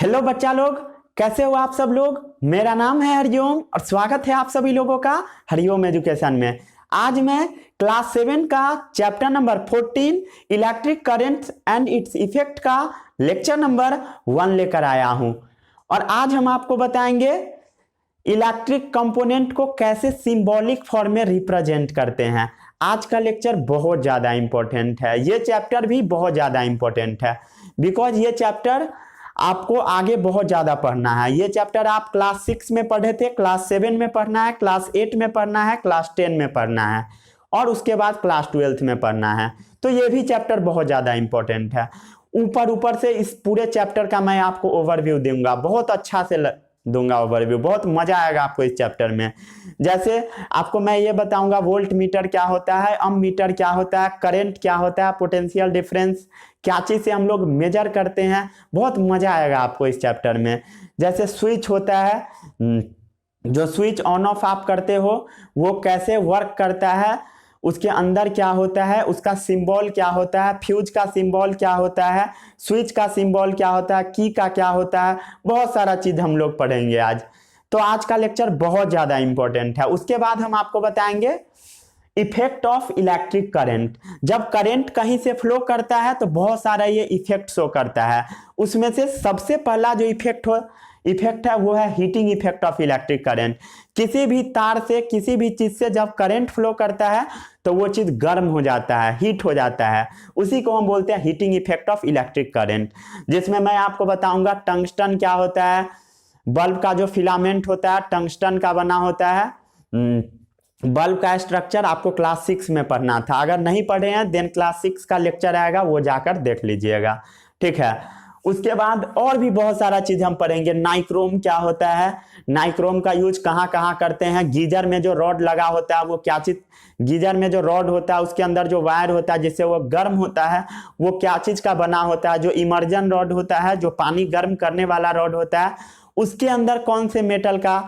Hello बच्चा लोग, कैसे हो आप सब लोग। मेरा नाम है हरिओम और स्वागत है आप सभी लोगों का हरिओम एजुकेशन में। आज मैं क्लास 7 का chapter number 14 electric current and its effect का लेक्चर नंबर 1 लेकर आया हूं। और आज हम आपको बताएंगे इलेक्ट्रिक कंपोनेंट को कैसे सिंबॉलिक फॉर्म में रिप्रेजेंट करते हैं। आज का लेक्चर बहुत ज़्यादा इंपॉर्टेंट है, ये चैप्टर भी बहुत ज़्यादा इंपॉर्टेंट है बिकॉज ये चैप्टर आपको आगे बहुत ज़्यादा पढ़ना है। ये चैप्टर आप क्लास 6 में पढ़े थे, क्लास 7 में पढ़ना है, क्लास 8 में पढ़ना है, क्लास 10 में पढ़ना है और उसके बाद क्लास 12 में पढ़ना है। तो ये भी चैप्टर बहुत ज़्यादा इंपॉर्टेंट है। ऊपर से इस पूरे चैप्टर का मैं आपको ओवरव्यू दूंगा, बहुत अच्छा से दूंगा ओवरव्यू, बहुत मजा आएगा आपको इस चैप्टर में। जैसे आपको मैं ये बताऊंगा वोल्ट मीटर क्या होता है, अम मीटर क्या होता है, करंट क्या होता है, पोटेंशियल डिफरेंस क्या चीज़ से हम लोग मेजर करते हैं। बहुत मजा आएगा आपको इस चैप्टर में। जैसे स्विच होता है, जो स्विच ऑन ऑफ आप करते हो वो कैसे वर्क करता है, उसके अंदर क्या होता है, उसका सिंबल क्या होता है, फ्यूज का सिंबल क्या होता है, स्विच का सिंबल क्या होता है, की का क्या होता है, बहुत सारा चीज हम लोग पढ़ेंगे आज। तो आज का लेक्चर बहुत ज्यादा इंपॉर्टेंट है। उसके बाद हम आपको बताएंगे इफेक्ट ऑफ इलेक्ट्रिक करंट। जब करंट कहीं से फ्लो करता है तो बहुत सारा ये इफेक्ट शो करता है। उसमें से सबसे पहला जो इफेक्ट है वो है heating effect of electric current. किसी भी तार से, किसी भी चीज से जब करंट फ्लो करता है तो वो चीज गर्म हो जाता है, हीट हो जाता है। उसी को हम बोलते हैं heating effect of electric current. जिसमें मैं आपको बताऊंगा टंगस्टन क्या होता है, बल्ब का जो फिलामेंट होता है टंगस्टन का बना होता है। बल्ब का स्ट्रक्चर आपको क्लास 6 में पढ़ना था, अगर नहीं पढ़े हैं देन क्लास 6 का लेक्चर आएगा, वो जाकर देख लीजिएगा, ठीक है। उसके बाद और भी बहुत सारा चीज हम पढ़ेंगे। नाइक्रोम क्या होता है, नाइक्रोम का यूज कहाँ कहाँ करते हैं, गीजर में जो रॉड लगा होता है वो क्या चीज, गीजर में जो रॉड होता है उसके अंदर जो वायर होता है जिससे वो गर्म होता है वो क्या चीज का बना होता है। जो इमर्जन रॉड होता है, जो पानी गर्म करने वाला रॉड होता है, उसके अंदर कौन से मेटल का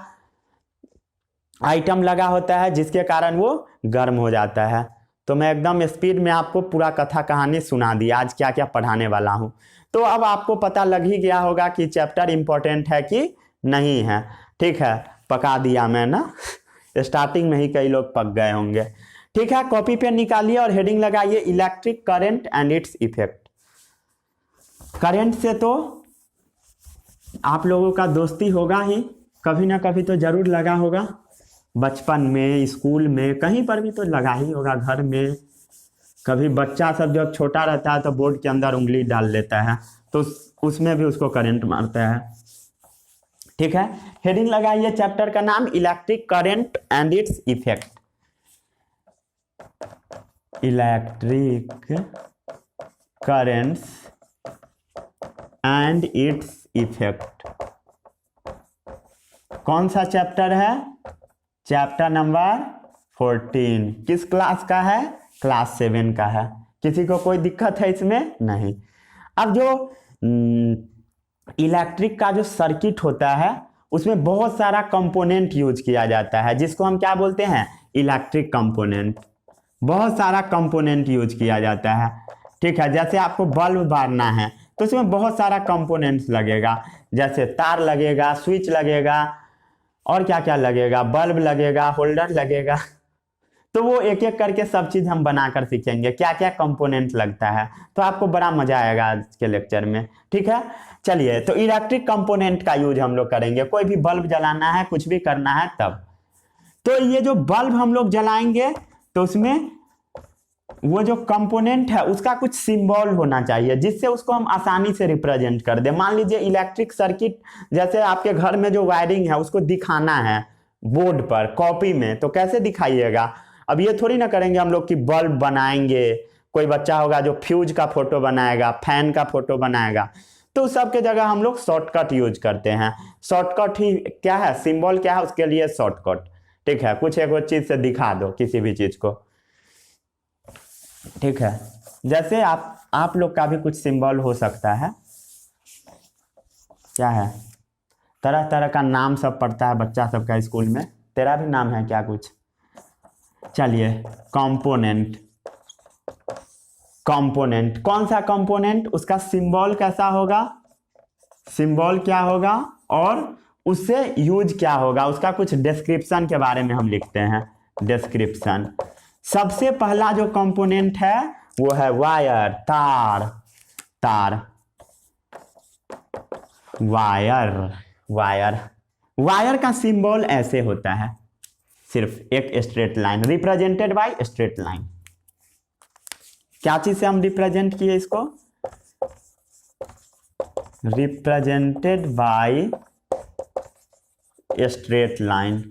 आइटम लगा होता है जिसके कारण वो गर्म हो जाता है। तो मैं एकदम स्पीड में आपको पूरा कथा कहानी सुना दी आज क्या क्या पढ़ाने वाला हूँ। तो अब आपको पता लग ही गया होगा कि चैप्टर इंपॉर्टेंट है कि नहीं है, ठीक है। पका दिया मैं ना, स्टार्टिंग में ही कई लोग पक गए होंगे, ठीक है। कॉपी पेन निकालिए और हेडिंग लगाइए electric current and its effect. Current से तो आप लोगों का दोस्ती होगा ही, कभी ना कभी तो जरूर लगा होगा, बचपन में, स्कूल में, कहीं पर भी तो लगा ही होगा, घर में। कभी बच्चा सब जब छोटा रहता है तो बोर्ड के अंदर उंगली डाल लेता है तो उसमें भी उसको करंट मारता है, ठीक है। हेडिंग लगाइए चैप्टर का नाम electric current and its effect. Electric currents and its effect. कौन सा चैप्टर है, चैप्टर नंबर 14। किस क्लास का है, क्लास 7 का है। किसी को कोई दिक्कत है इसमें, नहीं। अब जो इलेक्ट्रिक का जो सर्किट होता है उसमें बहुत सारा कंपोनेंट यूज किया जाता है जिसको हम क्या बोलते हैं, इलेक्ट्रिक कंपोनेंट। बहुत सारा कंपोनेंट यूज किया जाता है, ठीक है। जैसे आपको बल्ब बारना है तो उसमें बहुत सारा कंपोनेंट्स लगेगा, जैसे तार लगेगा, स्विच लगेगा और क्या क्या लगेगा, बल्ब लगेगा, होल्डर लगेगा। तो वो एक एक करके सब चीज हम बनाकर सीखेंगे क्या क्या कंपोनेंट लगता है। तो आपको बड़ा मजा आएगा आज के लेक्चर में, ठीक है। चलिए, तो इलेक्ट्रिक कंपोनेंट का यूज हम लोग करेंगे, कोई भी बल्ब जलाना है, कुछ भी करना है तब। तो ये जो बल्ब हम लोग जलाएंगे तो उसमें वो जो कंपोनेंट है उसका कुछ सिंबल होना चाहिए जिससे उसको हम आसानी से रिप्रेजेंट कर दे। मान लीजिए इलेक्ट्रिक सर्किट, जैसे आपके घर में जो वायरिंग है उसको दिखाना है बोर्ड पर, कॉपी में, तो कैसे दिखाइएगा। अब ये थोड़ी ना करेंगे हम लोग कि बल्ब बनाएंगे, कोई बच्चा होगा जो फ्यूज का फोटो बनाएगा, फैन का फोटो बनाएगा, तो सबके जगह हम लोग शॉर्टकट यूज करते हैं। शॉर्टकट ही क्या है, सिंबल क्या है, उसके लिए शॉर्टकट, ठीक है। कुछ एक चीज से दिखा दो किसी भी चीज को, ठीक है। जैसे आप लोग का भी कुछ सिंबल हो सकता है, क्या है, तरह तरह का नाम सब पढ़ता है बच्चा सबका स्कूल में। तेरा भी नाम है क्या कुछ, चलिए। कंपोनेंट, कंपोनेंट कौन सा कंपोनेंट, उसका सिंबल कैसा होगा, सिंबल क्या होगा और उससे यूज क्या होगा, उसका कुछ डिस्क्रिप्शन के बारे में हम लिखते हैं। डिस्क्रिप्शन, सबसे पहला जो कंपोनेंट है वो है वायर, तार। तार, वायर। वायर, वायर का सिंबल ऐसे होता है, सिर्फ एक straight line, represented by straight line. क्या चीज से हम रिप्रेजेंट किए इसको? Represented by straight line.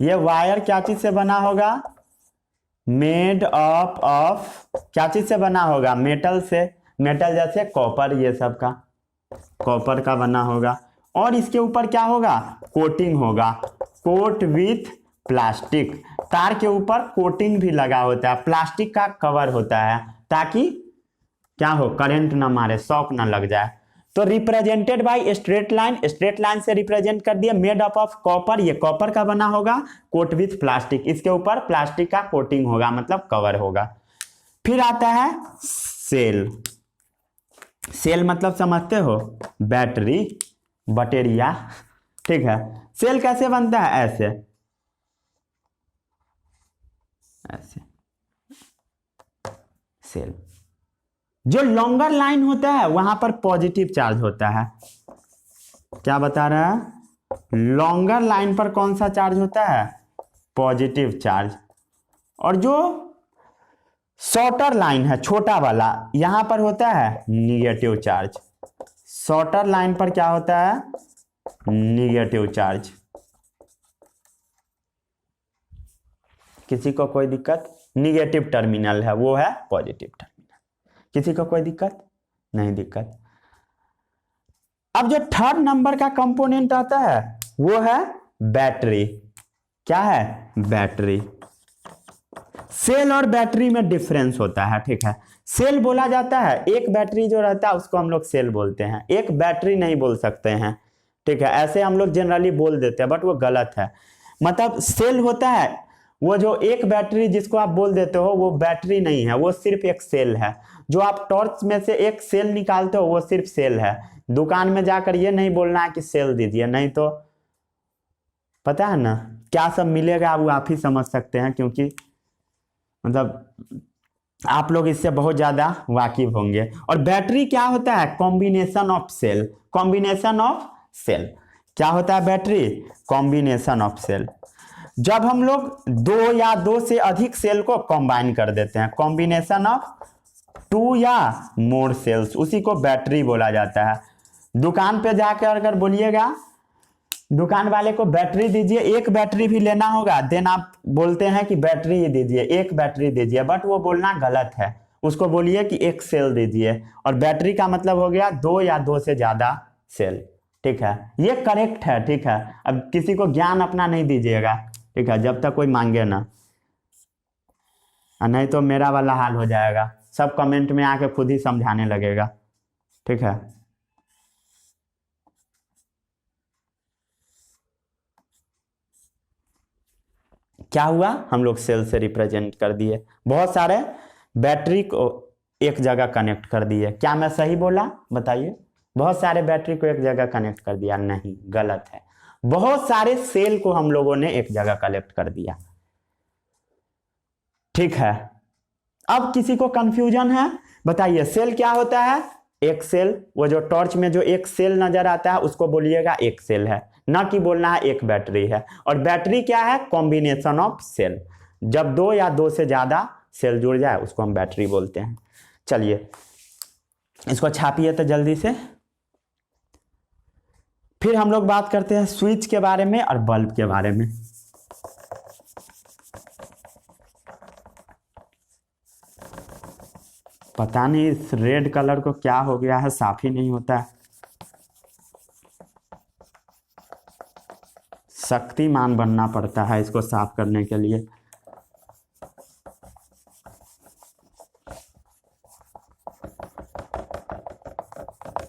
ये वायर क्या चीज से बना होगा? मेड अप ऑफ, क्या चीज से बना होगा? मेटल से। मेटल जैसे कॉपर, ये सब का कॉपर का बना होगा। और इसके ऊपर क्या होगा? कोटिंग होगा, कोट विथ प्लास्टिक। तार के ऊपर कोटिंग भी लगा होता है, प्लास्टिक का कवर होता है, ताकि क्या हो, करंट ना मारे, शॉक ना लग जाए। तो represented by straight line, straight line से रिप्रेजेंट कर दिया। मेड अप ऑफ कॉपर, ये कॉपर का बना होगा। कोट विथ प्लास्टिक, इसके ऊपर प्लास्टिक का कोटिंग होगा, मतलब कवर होगा। फिर आता है सेल। सेल मतलब समझते हो? बैटरी, बैटरिया, ठीक है। सेल कैसे बनता है? ऐसे, ऐसे सेल। जो लॉन्गर लाइन होता है वहां पर पॉजिटिव चार्ज होता है। क्या बता रहा है? लॉन्गर लाइन पर कौन सा चार्ज होता है? Positive charge. और जो शॉर्टर लाइन है, छोटा वाला, यहां पर होता है निगेटिव चार्ज। शॉर्टर लाइन पर क्या होता है? Negative charge. किसी को कोई दिक्कत? निगेटिव टर्मिनल है, वो है पॉजिटिव टर्मिनल। किसी को कोई दिक्कत? नहीं दिक्कत। अब जो थर्ड नंबर का कंपोनेंट आता है वो है बैटरी। क्या है? बैटरी। सेल और बैटरी में डिफरेंस होता है, ठीक है। सेल बोला जाता है, एक बैटरी जो रहता है उसको हम लोग सेल बोलते हैं, एक बैटरी नहीं बोल सकते हैं, ठीक है। ऐसे हम लोग जनरली बोल देते हैं, बट वो गलत है। मतलब सेल होता है वो जो एक बैटरी जिसको आप बोल देते हो, वो बैटरी नहीं है, वो सिर्फ एक सेल है। जो आप टॉर्च में से एक सेल निकालते हो वो सिर्फ सेल है। दुकान में जाकर ये नहीं बोलना है कि सेल दीजिए, नहीं तो पता है ना क्या सब मिलेगा, वो आप ही समझ सकते हैं, क्योंकि मतलब आप लोग इससे बहुत ज्यादा वाकिफ होंगे। और बैटरी क्या होता है? Combination of cell. Combination of cell क्या होता है? Battery combination of cell. जब हम लोग दो या दो से अधिक सेल को कंबाइन कर देते हैं, कॉम्बिनेशन ऑफ टू या मोर सेल्स, उसी को बैटरी बोला जाता है। दुकान पे जाकर अगर बोलिएगा दुकान वाले को बैटरी दीजिए, एक बैटरी भी लेना होगा, देन आप बोलते हैं कि बैटरी ही दीजिए, एक बैटरी दीजिए, बट वो बोलना गलत है। उसको बोलिए कि एक सेल दीजिए। और बैटरी का मतलब हो गया दो या दो से ज्यादा सेल, ठीक है। ये करेक्ट है, ठीक है। अब किसी को ज्ञान अपना नहीं दीजिएगा, ठीक है, जब तक कोई मांगे ना, नहीं तो मेरा वाला हाल हो जाएगा, सब कमेंट में आके खुद ही समझाने लगेगा, ठीक है। क्या हुआ? हम लोग सेल से रिप्रेजेंट कर दिए, बहुत सारे बैटरी को एक जगह कनेक्ट कर दिए। क्या मैं सही बोला? बताइए। बहुत सारे बैटरी को एक जगह कनेक्ट कर दिया? नहीं, गलत है। बहुत सारे सेल को हम लोगों ने एक जगह कलेक्ट कर दिया, ठीक है। अब किसी को कंफ्यूजन है? बताइए, सेल क्या होता है? एक सेल, वो जो टॉर्च में जो एक सेल नजर आता है उसको बोलिएगा एक सेल है, ना कि बोलना है एक बैटरी है। और बैटरी क्या है? Combination of cell. जब दो या दो से ज्यादा सेल जुड़ जाए उसको हम बैटरी बोलते हैं। चलिए इसको छापिए तो जल्दी से। फिर हम लोग बात करते हैं स्विच के बारे में और बल्ब के बारे में। पता नहीं इस रेड कलर को क्या हो गया है, साफ ही नहीं होता है। शक्तिमान बनना पड़ता है इसको साफ करने के लिए।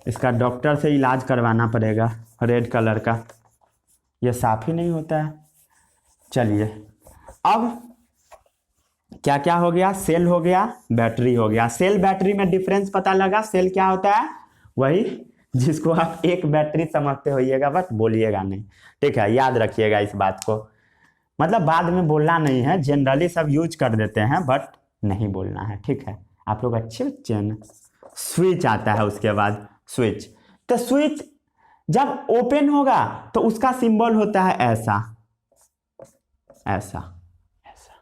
इसका डॉक्टर से इलाज करवाना पड़ेगा। रेड कलर का ये साफ ही नहीं होता है। चलिए अब क्या क्या हो गया? सेल हो गया, बैटरी हो गया। सेल बैटरी में डिफरेंस पता लगा। सेल क्या होता है? वही जिसको आप एक बैटरी समझते होइएगा बट बोलिएगा नहीं, ठीक है, याद रखिएगा इस बात को। मतलब बाद में बोलना नहीं है, जनरली सब यूज कर देते हैं बट नहीं बोलना है, ठीक है। आप लोग अच्छे बच्चे हैं ना। स्विच आता है उसके बाद, स्विच। तो स्विच जब ओपन होगा तो उसका सिंबल होता है ऐसा, ऐसा, ऐसा,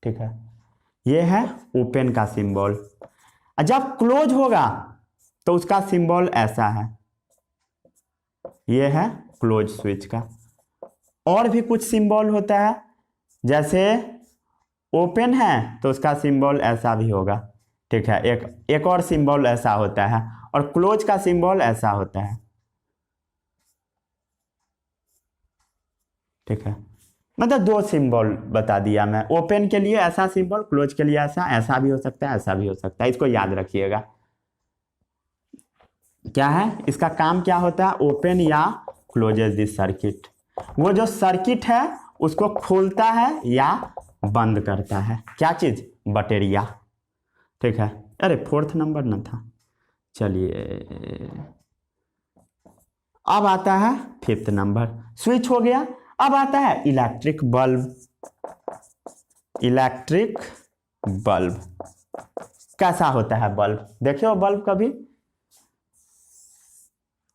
ठीक है। ये है ओपन का सिंबल। जब क्लोज होगा तो उसका सिंबल ऐसा है, ये है क्लोज स्विच का। और भी कुछ सिंबल होता है, जैसे ओपन है तो उसका सिंबल ऐसा भी होगा, ठीक है। एक और सिंबल ऐसा होता है, और क्लोज का सिंबल ऐसा होता है, ठीक है। मतलब दो सिंबल बता दिया मैं, ओपन के लिए ऐसा सिंबल, क्लोज के लिए ऐसा, ऐसा भी हो सकता है, ऐसा भी हो सकता है, इसको याद रखिएगा। क्या है इसका काम, क्या होता है, ओपन या क्लोजेस दिस सर्किट। वो जो सर्किट है उसको खोलता है या बंद करता है, क्या चीज, बैटरिया, ठीक है। अरे 4th नंबर न था, चलिए अब आता है 5th नंबर। स्विच हो गया, अब आता है इलेक्ट्रिक बल्ब। इलेक्ट्रिक बल्ब कैसा होता है बल्ब, देखिए बल्ब कभी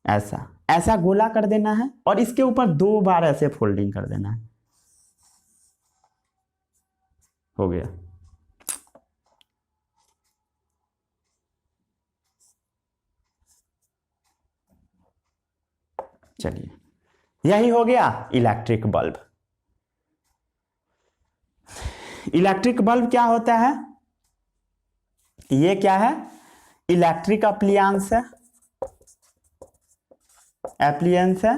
ऐसा, ऐसा गोला कर देना है और इसके ऊपर 2 बार ऐसे फोल्डिंग कर देना है, हो गया। चलिए यही हो गया इलेक्ट्रिक बल्ब। इलेक्ट्रिक बल्ब क्या होता है, ये क्या है, इलेक्ट्रिक अप्लायंस है, एप्लियंस है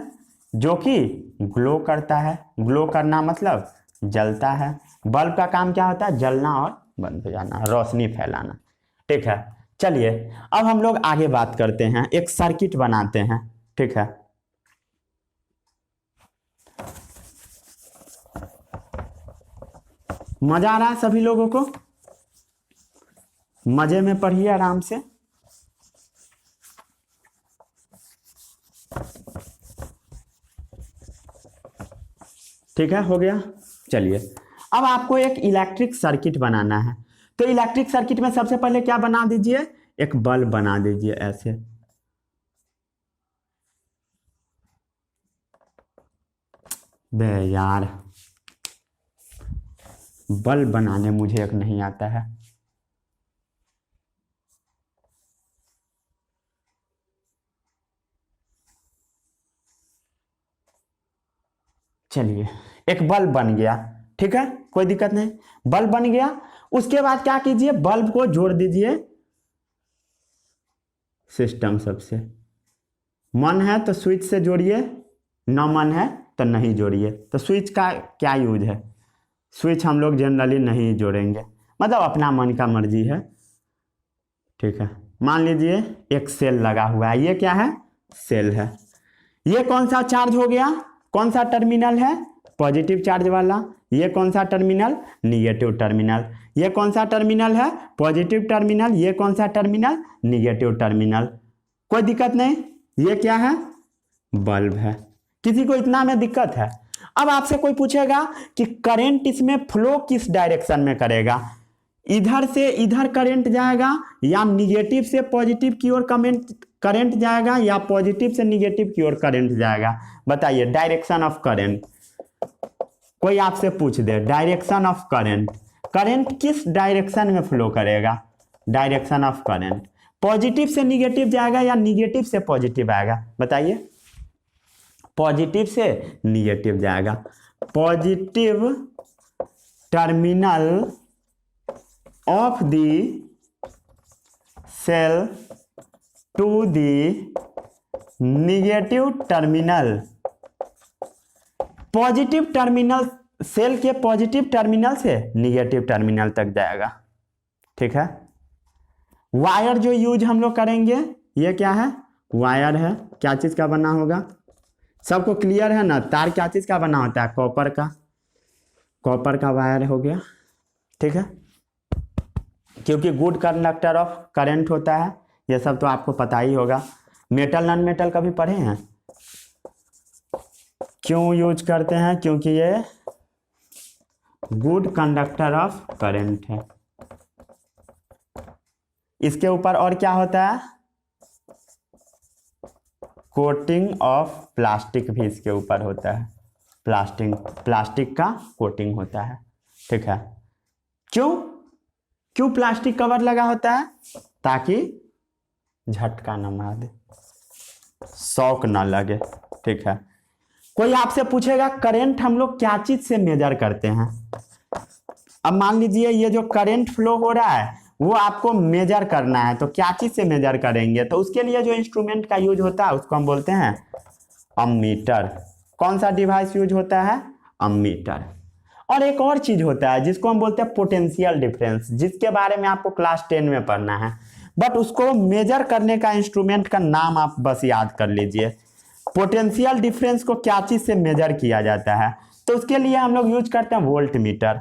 जो कि ग्लो करता है। ग्लो करना मतलब जलता है। बल्ब का काम क्या होता है, जलना और बंद हो जाना, रोशनी फैलाना, ठीक है। चलिए अब हम लोग आगे बात करते हैं, एक सर्किट बनाते हैं, ठीक है। मजा आ रहा है सभी लोगों को, मजे में पढ़िए आराम से। ठीक है, हो गया। चलिए अब आपको एक इलेक्ट्रिक सर्किट बनाना है, तो इलेक्ट्रिक सर्किट में सबसे पहले क्या बना दीजिए, एक बल्ब बना दीजिए ऐसे। बे यार, बल्ब बनाने मुझे एक नहीं आता है। चलिए एक बल्ब बन गया, ठीक है, कोई दिक्कत नहीं, बल्ब बन गया। उसके बाद क्या कीजिए, बल्ब को जोड़ दीजिए सिस्टम सबसे। मन है तो स्विच से जोड़िए, न मन है तो नहीं जोड़िए। तो स्विच का क्या यूज है, स्विच हम लोग जनरली नहीं जोड़ेंगे, मतलब अपना मन का मर्जी है, ठीक है। मान लीजिए एक सेल लगा हुआ है, ये क्या है, सेल है। ये कौन सा चार्ज हो गया, कौन सा टर्मिनल है, पॉजिटिव चार्ज वाला। ये कौन सा टर्मिनल, निगेटिव टर्मिनल। ये कौन सा टर्मिनल है, पॉजिटिव टर्मिनल। ये कौन सा टर्मिनल, निगेटिव टर्मिनल। कोई दिक्कत नहीं, ये क्या है, बल्ब है। किसी को इतना में दिक्कत है। अब आपसे कोई पूछेगा कि करंट इसमें फ्लो किस डायरेक्शन में करेगा, इधर से इधर करंट जाएगा या निगेटिव से पॉजिटिव की ओर करंट जाएगा या पॉजिटिव से निगेटिव की ओर करंट जाएगा, बताइए डायरेक्शन ऑफ करंट। कोई आपसे पूछ दे डायरेक्शन ऑफ करंट, करंट किस डायरेक्शन में फ्लो करेगा, डायरेक्शन ऑफ करंट पॉजिटिव से निगेटिव जाएगा या निगेटिव से पॉजिटिव आएगा, बताइए। पॉजिटिव से निगेटिव जाएगा, positive terminal of the cell to the negative terminal. Positive terminal, cell के पॉजिटिव टर्मिनल से निगेटिव टर्मिनल तक जाएगा, ठीक है। वायर जो यूज हम लोग करेंगे, ये क्या है, वायर है, क्या चीज का बना होगा, सबको क्लियर है ना। तार क्या चीज का बना होता है, कॉपर का, कॉपर का वायर हो गया, ठीक है, क्योंकि गुड कंडक्टर ऑफ करंट होता है, ये सब तो आपको पता ही होगा। मेटल नॉन मेटल कभी पढ़े हैं? क्यों यूज करते हैं? क्योंकि ये गुड कंडक्टर ऑफ करंट है। इसके ऊपर और क्या होता है? कोटिंग ऑफ प्लास्टिक भी इसके ऊपर होता है। प्लास्टिक का कोटिंग होता है। ठीक है। क्यों प्लास्टिक कवर लगा होता है? ताकि झटका न मार दे, शॉक ना लगे। ठीक है। कोई आपसे पूछेगा करंट हम लोग क्या चीज से मेजर करते हैं? अब मान लीजिए ये जो करंट फ्लो हो रहा है वो आपको मेजर करना है, तो क्या चीज से मेजर करेंगे? तो उसके लिए जो इंस्ट्रूमेंट का यूज होता है उसको हम बोलते हैं अम्मीटर। कौन सा डिवाइस यूज होता है? अम्मीटर। और एक और चीज होता है जिसको हम बोलते हैं पोटेंशियल डिफरेंस, जिसके बारे में आपको क्लास 10 में पढ़ना है, बट उसको मेजर करने का इंस्ट्रूमेंट का नाम आप बस याद कर लीजिए। पोटेंशियल डिफरेंस को क्या चीज से मेजर किया जाता है? तो उसके लिए हम लोग यूज करते हैं volt meter.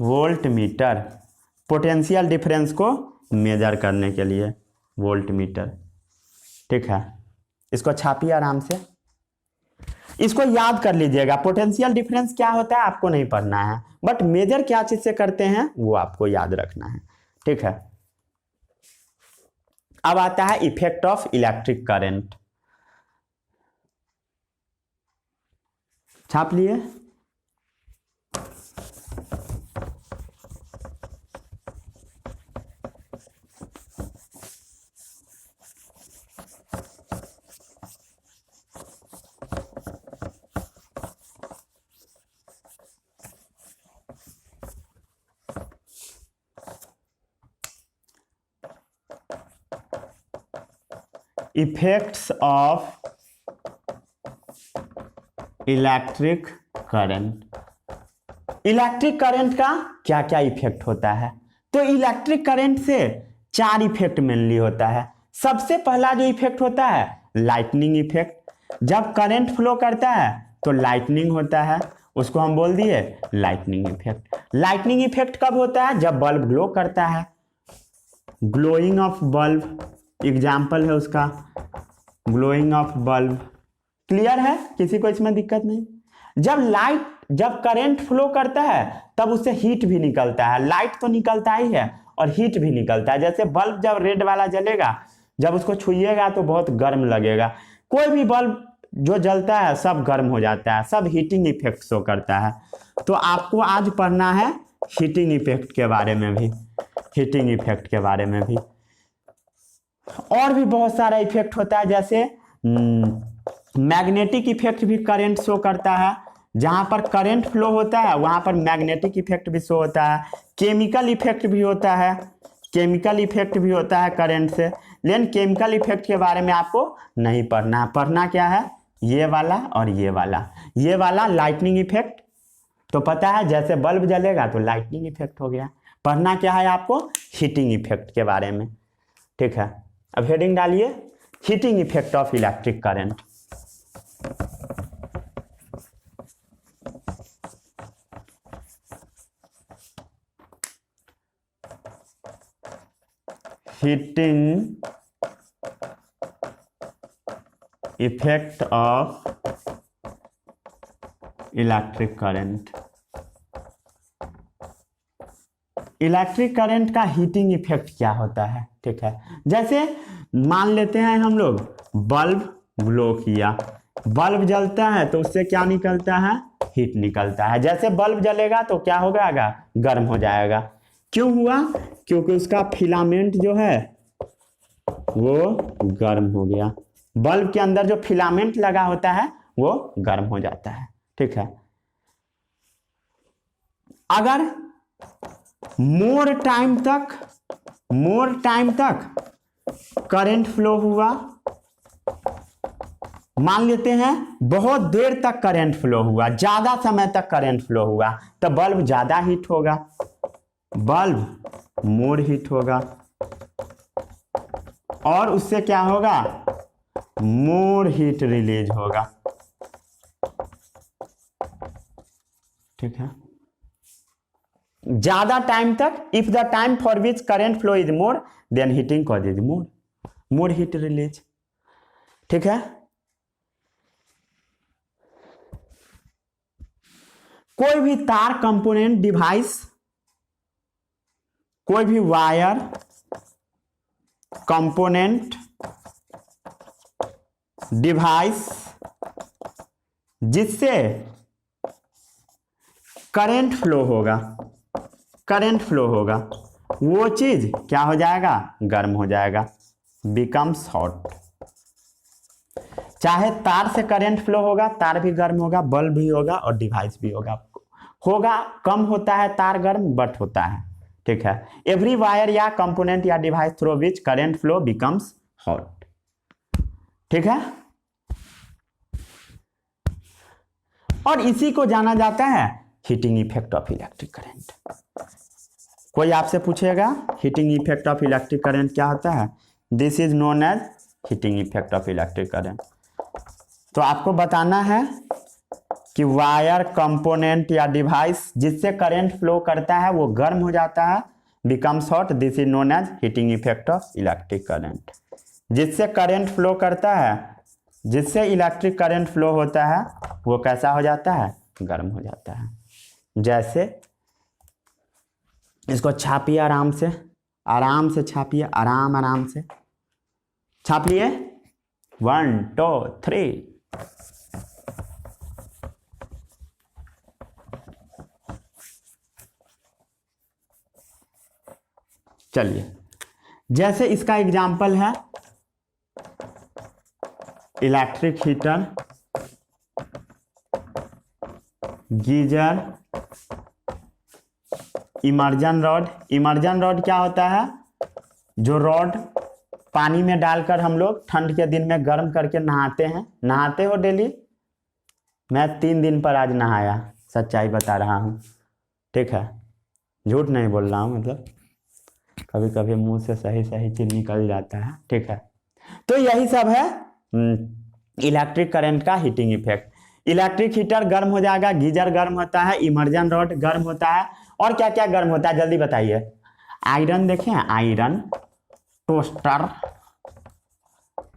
Volt meter potential difference को मेजर करने के लिए, वोल्ट मीटर। ठीक है। इसको छापिए आराम से, इसको याद कर लीजिएगा। पोटेंशियल डिफरेंस क्या होता है आपको नहीं पढ़ना है, बट मेजर क्या चीज से करते हैं वो आपको याद रखना है। ठीक है। अब आता है इफेक्ट ऑफ इलेक्ट्रिक करंट। छाप लिए? Effects of electric current. Electric current का क्या क्या इफेक्ट होता है? तो इलेक्ट्रिक करंट से 4 इफेक्ट मेनली होता है। सबसे पहला जो इफेक्ट होता है लाइटनिंग इफेक्ट। जब करंट फ्लो करता है तो लाइटनिंग होता है, उसको हम बोल दिए लाइटनिंग इफेक्ट। लाइटनिंग इफेक्ट कब होता है? जब बल्ब ग्लो करता है। ग्लोइंग ऑफ बल्ब एग्जाम्पल है उसका, ग्लोइंग ऑफ बल्ब। क्लियर है? किसी को इसमें दिक्कत नहीं? जब करंट फ्लो करता है तब उससे हीट भी निकलता है। लाइट तो निकलता ही है और हीट भी निकलता है। जैसे बल्ब जब रेड वाला जलेगा, जब उसको छुइएगा तो बहुत गर्म लगेगा। कोई भी बल्ब जो जलता है सब गर्म हो जाता है, सब हीटिंग इफेक्ट शो करता है। तो आपको आज पढ़ना है हीटिंग इफेक्ट के बारे में भी, हीटिंग इफेक्ट के बारे में भी। और भी बहुत सारा इफेक्ट होता है, जैसे मैग्नेटिक इफेक्ट भी करंट शो करता है। जहां पर करंट फ्लो होता है वहां पर मैग्नेटिक इफेक्ट भी शो होता है। केमिकल इफेक्ट भी होता है, केमिकल इफेक्ट भी होता है करंट से। लेकिन केमिकल इफेक्ट के बारे में आपको नहीं पढ़ना है। पढ़ना क्या है? ये वाला और ये वाला। ये वाला लाइटनिंग इफेक्ट तो पता है, जैसे बल्ब जलेगा तो लाइटनिंग इफेक्ट हो गया। पढ़ना क्या है आपको? हीटिंग इफेक्ट के बारे में। ठीक है। अब हेडिंग डालिए, heating effect of electric current. Heating effect of electric current. Electric current का हीटिंग इफेक्ट क्या होता है? ठीक है। जैसे मान लेते हैं हम लोग बल्ब ग्लो किया, बल्ब जलता है तो उससे क्या निकलता है? हीट निकलता है। जैसे बल्ब जलेगा तो क्या हो जाएगा? गर्म हो जाएगा। क्यों हुआ? क्योंकि उसका फिलामेंट जो है वो गर्म हो गया। बल्ब के अंदर जो फिलामेंट लगा होता है वो गर्म हो जाता है। ठीक है। अगर मोर टाइम तक करंट फ्लो हुआ, मान लेते हैं बहुत देर तक करंट फ्लो हुआ, ज्यादा समय तक करंट फ्लो हुआ, तो बल्ब ज्यादा हीट होगा, बल्ब मोर हीट होगा और उससे क्या होगा? मोर हीट रिलीज होगा। ठीक है। ज्यादा टाइम तक, if the time for which current flow is more than heating cause is more. More heat release. ठीक है, कोई भी तार कंपोनेंट डिवाइस, कोई भी वायर कंपोनेंट डिवाइस जिससे करंट फ्लो होगा, करंट फ्लो होगा, वो चीज क्या हो जाएगा, गर्म हो जाएगा, बिकम्स हॉट। चाहे तार से करंट फ्लो होगा, तार भी गर्म होगा, बल्ब भी होगा और डिवाइस भी होगा। कम होता है तार गर्म, बट होता है। ठीक है, एवरी वायर या कंपोनेंट या device through which current flow becomes hot. ठीक है, और इसी को जाना जाता है heating effect of electric current. कोई आपसे पूछेगा heating effect of electric current क्या होता है, this is known as heating effect of electric current. तो आपको बताना है कि वायर कंपोनेंट या डिवाइस जिससे करंट फ्लो करता है वो गर्म हो जाता है, becomes hot, this is known as heating effect of electric current. जिससे करंट फ्लो करता है, जिससे इलेक्ट्रिक करंट फ्लो होता है, वो कैसा हो जाता है, गर्म हो जाता है। जैसे इसको छापिए आराम से, आराम से छापिए, आराम आराम से छाप लिए, 1 2 3। चलिए, जैसे इसका एग्जाम्पल है electric heater, geyser, immersion rod. Immersion rod क्या होता है, जो रॉड पानी में डालकर हम लोग ठंड के दिन में गर्म करके नहाते हैं। नहाते हो डेली? मैं 3 दिन पर आज नहाया, सच्चाई बता रहा हूँ। ठीक है, झूठ नहीं बोल रहा हूँ, मतलब कभी कभी मुंह से सही सही चीज निकल जाता है। ठीक है, तो यही सब है इलेक्ट्रिक करंट का हीटिंग इफेक्ट। इलेक्ट्रिक हीटर गर्म हो जाएगा, गीजर गर्म होता है, इमर्जन रॉड गर्म होता है, और क्या क्या गर्म होता है जल्दी बताइए। आयरन देखें, आयरन, टोस्टर,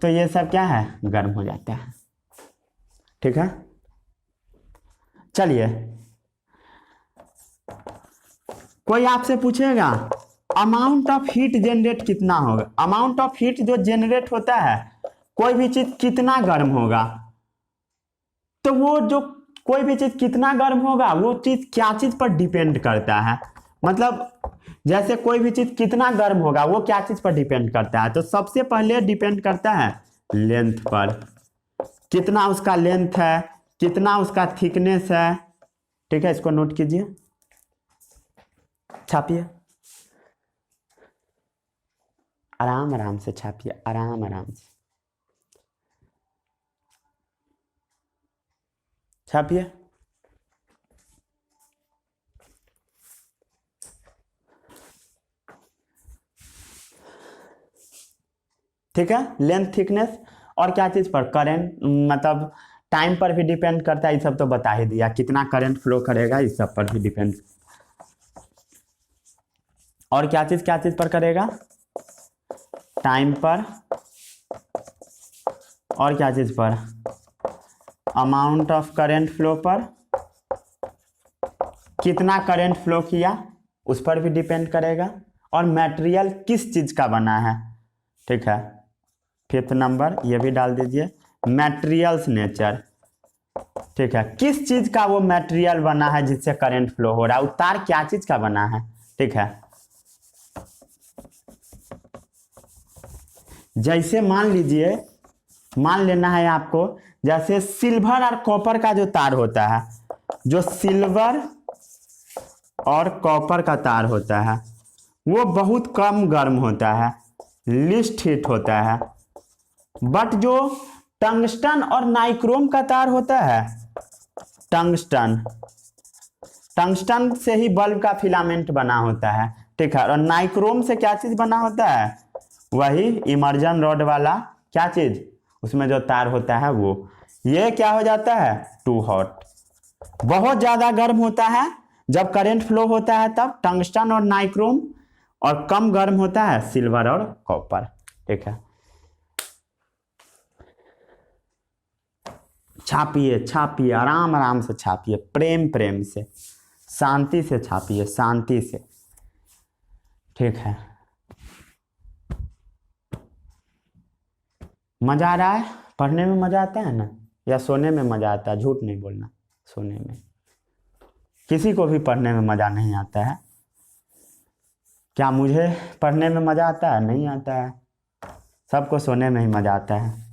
तो ये सब क्या है, गर्म हो जाता है। ठीक है, चलिए, कोई आपसे पूछेगा अमाउंट ऑफ हीट जनरेट कितना होगा। अमाउंट ऑफ हीट जो जनरेट होता है, कोई भी चीज कितना गर्म होगा, तो वो जो कोई भी चीज कितना गर्म होगा, वो चीज क्या चीज पर डिपेंड करता है। मतलब जैसे कोई भी चीज कितना गर्म होगा, वो क्या चीज पर डिपेंड करता है, तो सबसे पहले डिपेंड करता है लेंथ पर, कितना उसका लेंथ है, कितना उसका थिकनेस है। ठीक है, इसको नोट कीजिए, छापिए, आराम आराम से छापिए, आराम आराम से छापिए। ठीक है, लेंथ, थिकनेस, और क्या चीज पर, करंट, मतलब टाइम पर भी डिपेंड करता है। ये सब तो बता ही दिया, कितना करंट फ्लो करेगा इस सब पर भी डिपेंड। और क्या चीज पर करेगा, टाइम पर, और क्या चीज पर, अमाउंट ऑफ करंट फ्लो पर, कितना करंट फ्लो किया उस पर भी डिपेंड करेगा, और मटेरियल किस चीज का बना है। ठीक है, 5th नंबर ये भी डाल दीजिए, मटेरियल्स नेचर। ठीक है, किस चीज का वो मटेरियल बना है जिससे करंट फ्लो हो रहा है, तार क्या चीज का बना है। ठीक है, जैसे मान लीजिए, मान लेना है आपको, जैसे सिल्वर और कॉपर का जो तार होता है, जो सिल्वर और कॉपर का तार होता है, वो बहुत कम गर्म होता है, लिस्ट हीट होता है। बट जो टंगस्टन और नाइक्रोम का तार होता है, टंगस्टन से ही बल्ब का फिलामेंट बना होता है। ठीक है, और नाइक्रोम से क्या चीज बना होता है, वही इमर्जन रॉड वाला क्या चीज, उसमें जो तार होता है वो, ये क्या हो जाता है, टू हॉट, बहुत ज्यादा गर्म होता है। जब करंट फ्लो होता है तब टंगस्टन और नाइक्रोम, और कम गर्म होता है सिल्वर और कॉपर। ठीक है, छापिए छापिए, आराम आराम से छापिए, प्रेम प्रेम से, शांति से छापिए, शांति से। ठीक है, मजा आ रहा है? पढ़ने में मजा आता है ना, या सोने में मजा आता है? झूठ नहीं बोलना, सोने में किसी को भी पढ़ने में मजा नहीं आता है। क्या मुझे पढ़ने में मजा आता है? नहीं आता है। सबको सोने में ही मजा आता है।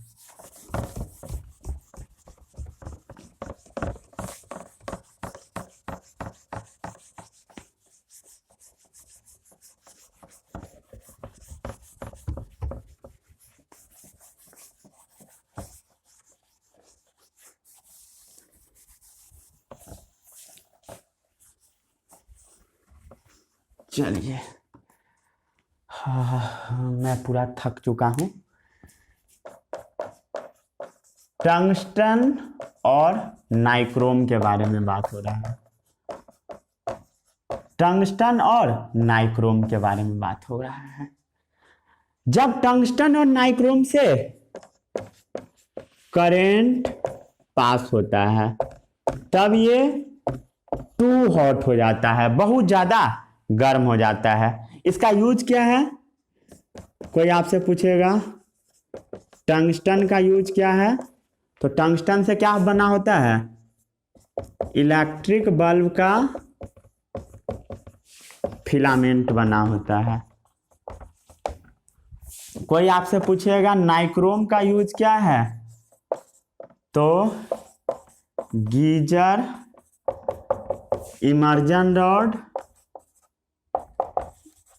चलिए, मैं पूरा थक चुका हूँ। टंगस्टन और नाइक्रोम के बारे में बात हो रहा है। टंगस्टन और नाइक्रोम के बारे में बात हो रहा है। जब टंगस्टन और नाइक्रोम से करंट पास होता है तब ये टू हॉट हो जाता है, बहुत ज्यादा गर्म हो जाता है। इसका यूज क्या है? कोई आपसे पूछेगा टंगस्टन का यूज क्या है, तो टंगस्टन से क्या बना होता है? इलेक्ट्रिक बल्ब का फिलामेंट बना होता है। कोई आपसे पूछेगा नाइक्रोम का यूज क्या है, तो गीजर, इमर्जन रॉड,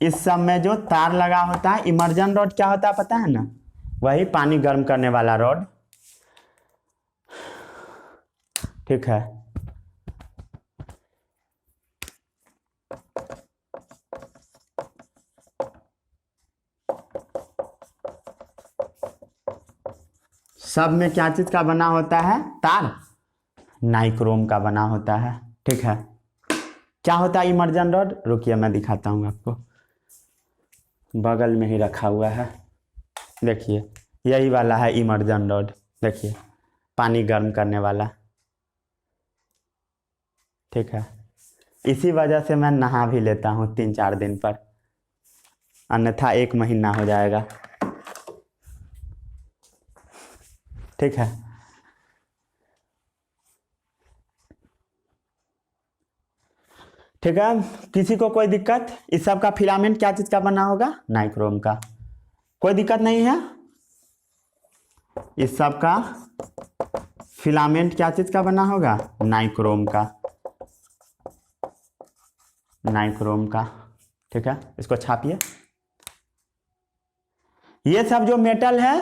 इस सब में जो तार लगा होता है। इमर्जन रॉड क्या होता है पता है ना? वही पानी गर्म करने वाला रॉड। ठीक है, सब में क्या चीज का बना होता है? तार नाइक्रोम का बना होता है। ठीक है, क्या होता है इमर्जन रॉड? रुकिए मैं दिखाता हूँ आपको, बगल में ही रखा हुआ है। देखिए, यही वाला है इमर्जन रॉड। देखिए, पानी गर्म करने वाला। ठीक है, इसी वजह से मैं नहा भी लेता हूँ 3-4 दिन पर, अन्यथा 1 महीना हो जाएगा। ठीक है, ठीक है, किसी को कोई दिक्कत? इस सब का फिलामेंट क्या चीज का बना होगा? नाइक्रोम का। कोई दिक्कत नहीं है? इस सब का फिलामेंट क्या चीज का बना होगा? नाइक्रोम का, नाइक्रोम का। ठीक है, इसको छापिए। ये सब जो मेटल है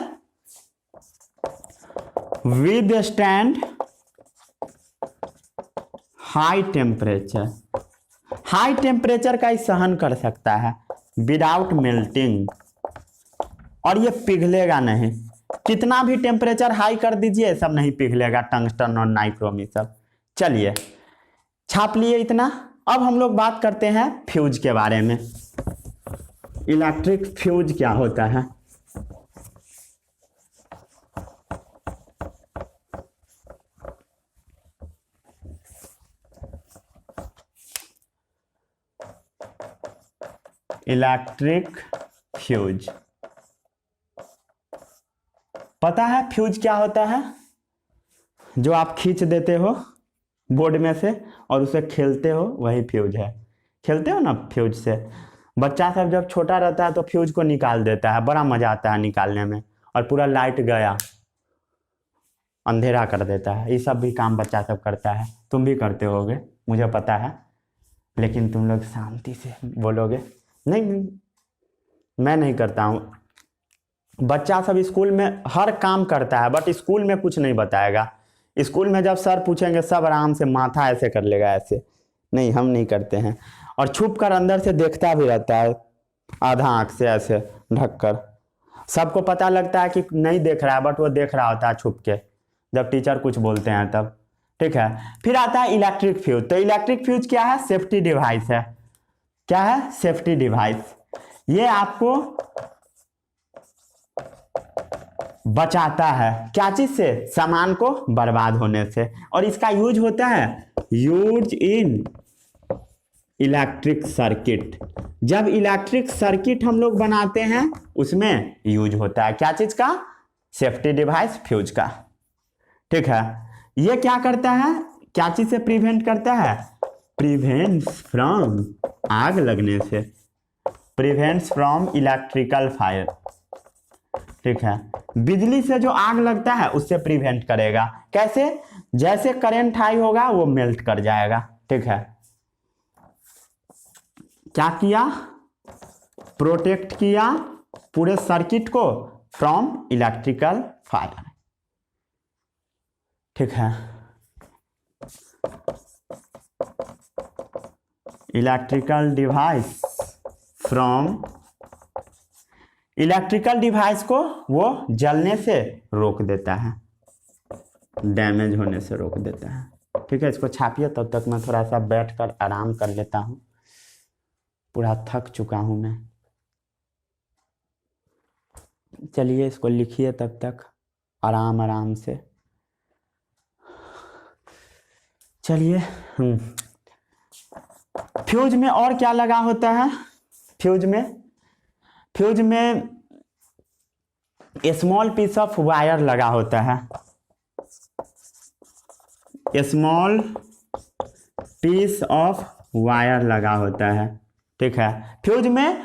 with stand high temperature, high temperature का ही सहन कर सकता है विदाउट मेल्टिंग, और ये पिघलेगा नहीं। कितना भी टेम्परेचर हाई कर दीजिए सब नहीं पिघलेगा, टंगस्टन और नाइक्रोम ये सब। चलिए, छाप लिए इतना। अब हम लोग बात करते हैं फ्यूज के बारे में। इलेक्ट्रिक फ्यूज क्या होता है? इलेक्ट्रिक फ्यूज, पता है फ्यूज क्या होता है? जो आप खींच देते हो बोर्ड में से और उसे खेलते हो, वही फ्यूज है। खेलते हो ना फ्यूज से। बच्चा सब जब छोटा रहता है तो फ्यूज को निकाल देता है, बड़ा मजा आता है निकालने में, और पूरा लाइट गया, अंधेरा कर देता है। ये सब भी काम बच्चा सब करता है, तुम भी करते होगे मुझे पता है, लेकिन तुम लोग शांति से बोलोगे। नहीं, मैं नहीं करता हूँ। बच्चा सब स्कूल में हर काम करता है, बट स्कूल में कुछ नहीं बताएगा। स्कूल में जब सर पूछेंगे सब आराम से माथा ऐसे कर लेगा, ऐसे। नहीं, हम नहीं करते हैं। और छुप कर अंदर से देखता भी रहता है, आधा आंख से ऐसे ढक कर। सबको पता लगता है कि नहीं देख रहा है, बट वो देख रहा होता है छुप के, जब टीचर कुछ बोलते हैं तब। ठीक है, फिर आता है इलेक्ट्रिक फ्यूज। तो इलेक्ट्रिक फ्यूज क्या है? सेफ्टी डिवाइस है। क्या है? Safety device. ये आपको बचाता है, क्या चीज से? सामान को बर्बाद होने से। और इसका यूज होता है, यूज इन इलेक्ट्रिक सर्किट। जब इलेक्ट्रिक सर्किट हम लोग बनाते हैं उसमें यूज होता है, क्या चीज का? सेफ्टी डिवाइस, फ्यूज का। ठीक है, ये क्या करता है, क्या चीज से प्रिवेंट करता है? प्रिवेंट्स फ्रॉम, आग लगने से, प्रिवेंट्स फ्रॉम इलेक्ट्रिकल फायर। ठीक है, बिजली से जो आग लगता है उससे प्रिवेंट करेगा। कैसे? जैसे करंट हाई होगा वो मेल्ट कर जाएगा। ठीक है, क्या किया? प्रोटेक्ट किया पूरे सर्किट को फ्रॉम इलेक्ट्रिकल फायर। ठीक है, electrical device from, electrical device को वो जलने से रोक देता है, डैमेज होने से रोक देता है। ठीक है, इसको छापिए, तब तक मैं थोड़ा सा बैठकर आराम कर लेता हूँ, पूरा थक चुका हूँ मैं। चलिए इसको लिखिए तब तक आराम आराम से। चलिए, फ्यूज में और क्या लगा होता है? फ्यूज में स्मॉल पीस ऑफ वायर लगा होता है, स्मॉल पीस ऑफ वायर लगा होता है। ठीक है, फ्यूज में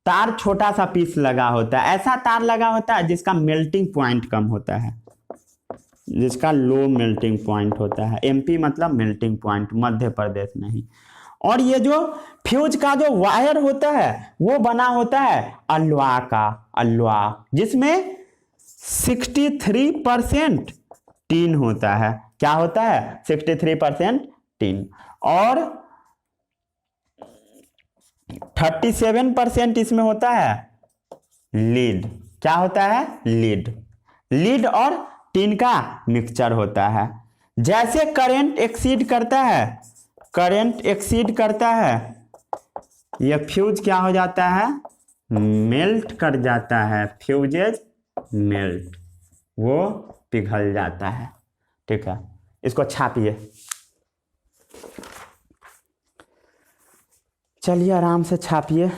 तार छोटा सा पीस लगा होता है, ऐसा तार लगा होता है जिसका मेल्टिंग पॉइंट कम होता है, जिसका लो मेल्टिंग पॉइंट होता है। एमपी मतलब मेल्टिंग पॉइंट, मध्य प्रदेश नहीं। और ये जो फ्यूज का जो वायर होता है वो बना होता है अलवा का, अलवा, जिसमें 63% टीन होता है। क्या होता है? 63% टीन। और 37% इसमें होता है लीड। क्या होता है? लीड। लीड और टीन का मिक्सचर होता है। जैसे करंट एक्सीड करता है, यह फ्यूज क्या हो जाता है? मेल्ट कर जाता है, फ्यूजेज मेल्ट, वो पिघल जाता है। ठीक है, इसको छापिए। चलिए आराम से छापिए।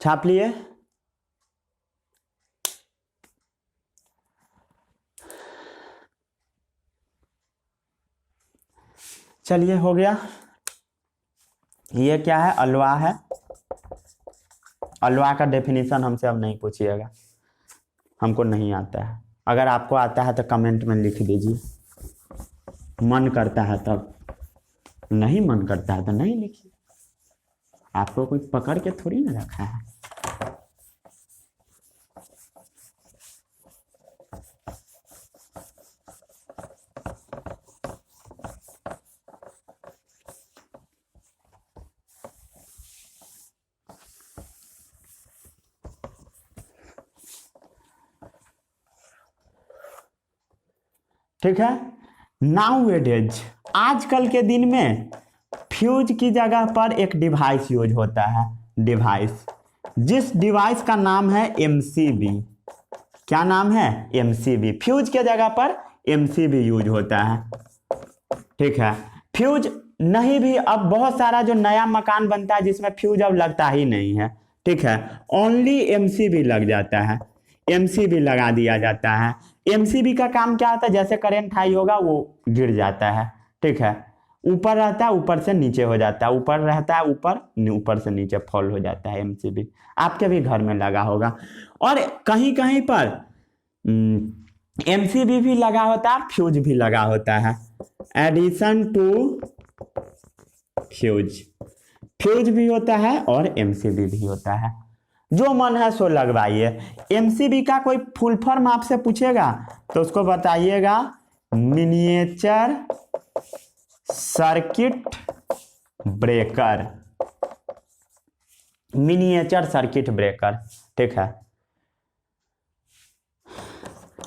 छाप लिए? चलिए, हो गया। ये क्या है? अलवा है। अलवा का डेफिनेशन हमसे अब नहीं पूछिएगा, हमको नहीं आता है। अगर आपको आता है तो कमेंट में लिख दीजिए, मन करता है तब, नहीं मन करता है तो नहीं लिखिए। आपको कोई पकड़ के थोड़ी ना रखा है। ठीक है, नाउएडेज, आजकल के दिन में फ्यूज की जगह पर एक डिवाइस यूज होता है। डिवाइस, जिस डिवाइस का नाम है एमसीबी। क्या नाम है? एमसीबी। फ्यूज के जगह पर एमसीबी यूज होता है। ठीक है, फ्यूज नहीं भी, अब बहुत सारा जो नया मकान बनता है जिसमें फ्यूज अब लगता ही नहीं है। ठीक है, ओनली एमसीबी लग जाता है, एमसीबी लगा दिया जाता है। एमसीबी का काम क्या होता है? जैसे करंट हाई होगा वो गिर जाता है। ठीक है, ऊपर रहता है, ऊपर से नीचे हो जाता है, ऊपर रहता है, ऊपर से नीचे फॉल हो जाता है। एमसीबी आपके भी घर में लगा होगा। और कहीं कहीं पर एमसीबी भी लगा होता है, फ्यूज भी लगा होता है। एडिशन टू फ्यूज, फ्यूज भी होता है और एमसीबी भी होता है। जो मन है सो लगवाइए। एमसीबी का कोई फुल फॉर्म आपसे पूछेगा तो उसको बताइएगा miniature circuit breaker, miniature circuit breaker. ठीक है,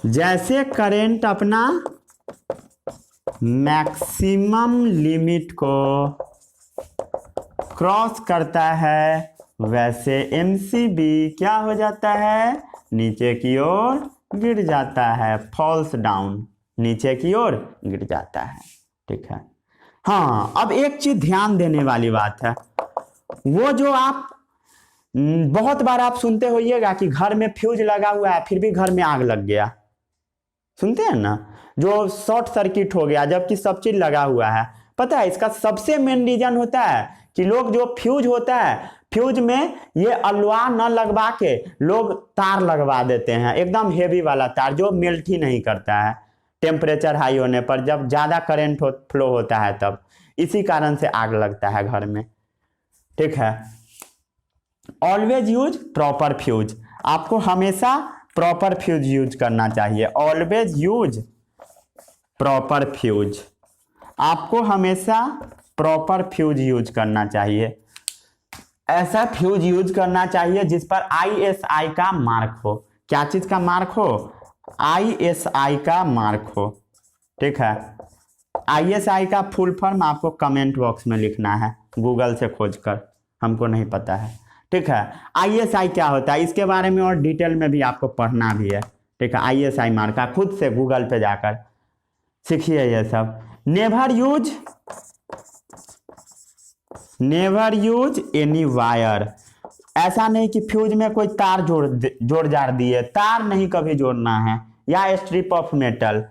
जैसे करंट अपना मैक्सिमम लिमिट को क्रॉस करता है वैसे एमसीबी क्या हो जाता है, नीचे की ओर गिर जाता है, फॉल्स डाउन, नीचे की ओर गिर जाता है। ठीक है। हाँ, अब एक चीज ध्यान देने वाली बात है, वो जो आप बहुत बार आप सुनते होइएगा कि घर में फ्यूज लगा हुआ है फिर भी घर में आग लग गया, सुनते हैं ना, जो शॉर्ट सर्किट हो गया जबकि सब चीज लगा हुआ है। पता है इसका सबसे मेन रीजन होता है कि लोग जो फ्यूज होता है, फ्यूज में ये अलवा न लगवा के लोग तार लगवा देते हैं, एकदम हेवी वाला तार जो मेल्ट ही नहीं करता है टेम्परेचर हाई होने पर, जब ज्यादा करंट फ्लो होता है तब, इसी कारण से आग लगता है घर में। ठीक है। ऑलवेज यूज प्रॉपर फ्यूज, आपको हमेशा प्रॉपर फ्यूज यूज करना चाहिए। ऑलवेज यूज प्रॉपर फ्यूज, आपको हमेशा प्रॉपर फ्यूज यूज करना चाहिए। ऐसा फ्यूज यूज करना चाहिए जिस पर ISI का मार्क हो। क्या चीज का मार्क हो? ISI का मार्क हो। ठीक है। ISI का फुल फॉर्म आपको कमेंट बॉक्स में लिखना है, गूगल से खोजकर, हमको नहीं पता है। ठीक है। ISI क्या होता है इसके बारे में और डिटेल में भी आपको पढ़ना भी है। ठीक है। ISI मार्क का खुद से गूगल पे जाकर सीखिए ये सब। नेवर यूज एनी वायर, ऐसा नहीं कि फ्यूज में कोई तार जोड़ जाड़ दिए, तार नहीं कभी जोड़ना है, या स्ट्रिप ऑफ मेटल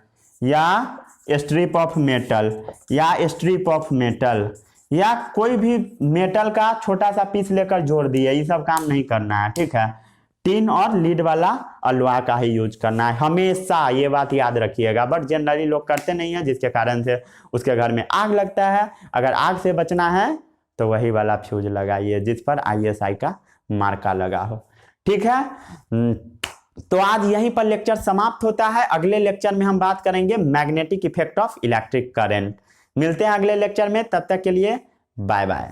या कोई भी मेटल का छोटा सा पीस लेकर जोड़ दिए, ये सब काम नहीं करना है। ठीक है। टिन और लीड वाला अलवा का ही यूज करना है हमेशा, ये बात याद रखिएगा। बट जनरली लोग करते नहीं है, जिसके कारण से उसके घर में आग लगता है। अगर आग से बचना है तो वही वाला फ्यूज लगाइए जिस पर ISI का मार्का लगा हो। ठीक है। तो आज यहीं पर लेक्चर समाप्त होता है। अगले लेक्चर में हम बात करेंगे magnetic effect of electric current. मिलते हैं अगले लेक्चर में, तब तक के लिए बाय बाय।